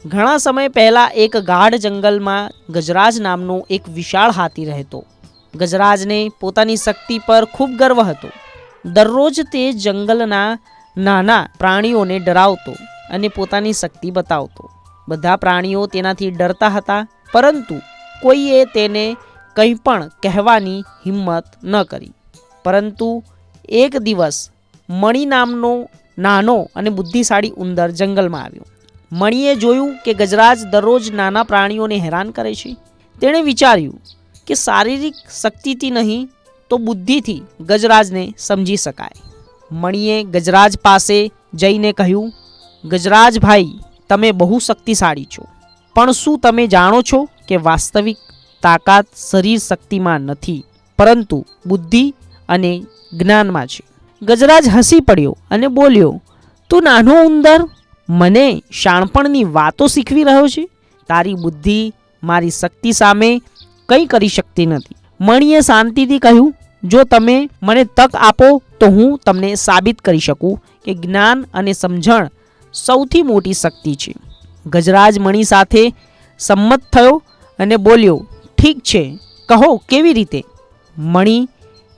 ઘણા સમય પહેલા એક ગાઢ જંગલમાં ગજરાજ નામનો એક વિશાળ હાથી રહેતો. ગજરાજને પોતાની શક્તિ પર ખૂબ ગર્વ હતો. દરરોજ તે જંગલના નાના પ્રાણીઓને ડરાવતો અને પોતાની શક્તિ બતાવતો. બધા પ્રાણીઓ તેનાથી ડરતા હતા, પરંતુ કોઈએ તેને કંઈ પણ કહેવાની હિંમત ન કરી. પરંતુ એક દિવસ મણિ નામનો નાનો અને બુદ્ધિશાળી ઉંદર જંગલમાં આવ્યો. મણિએ જોયું કે ગજરાજ દરરોજ નાના પ્રાણીઓને હેરાન કરે છે. તેણે વિચાર્યું કે શારીરિક શક્તિથી નહીં તો બુદ્ધિથી ગજરાજને સમજી શકાય. મણિએ ગજરાજ પાસે જઈને કહ્યું, ગજરાજ ભાઈ, તમે બહુ શક્તિશાળી છો, પણ શું તમે જાણો છો કે વાસ્તવિક તાકાત શરીર શક્તિમાં નથી, પરંતુ બુદ્ધિ અને જ્ઞાનમાં છે? ગજરાજ હસી પડ્યો અને બોલ્યો, તું નાનો ઉંદર મને શાણપણની વાતો શીખવી રહ્યો છે? તારી બુદ્ધિ મારી શક્તિ સામે કંઈ કરી શકતી નથી. મણિએ શાંતિથી કહ્યું, જો તમે મને તક આપો તો હું તમને સાબિત કરી શકું કે જ્ઞાન અને સમજણ સૌથી મોટી શક્તિ છે. ગજરાજ મણિ સાથે સંમત થયો અને બોલ્યો, ઠીક છે, કહો કેવી રીતે? મણિ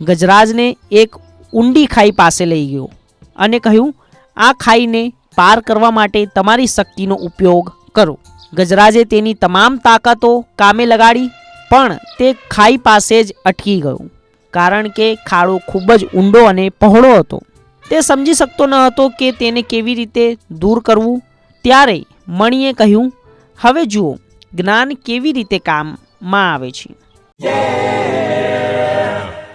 ગજરાજને એક ઊંડી ખાઈ પાસે લઈ ગયો અને કહ્યું, આ ખાઈને પાર કરવા માટે તમારી શક્તિનો ઉપયોગ કરો. ગજરાજે તેની તમામ તાકાતો કામે લગાડી, પણ તે ખાઈ પાસે જ અટકી ગયો, કારણ કે ખાડો ખૂબ જ ઊંડો અને પહોળો હતો. તે સમજી શકતો ન હતો કે તેને કેવી રીતે દૂર કરવું. ત્યારે મણિએ કહ્યું, હવે જુઓ જ્ઞાન કેવી રીતે કામમાં આવે છે.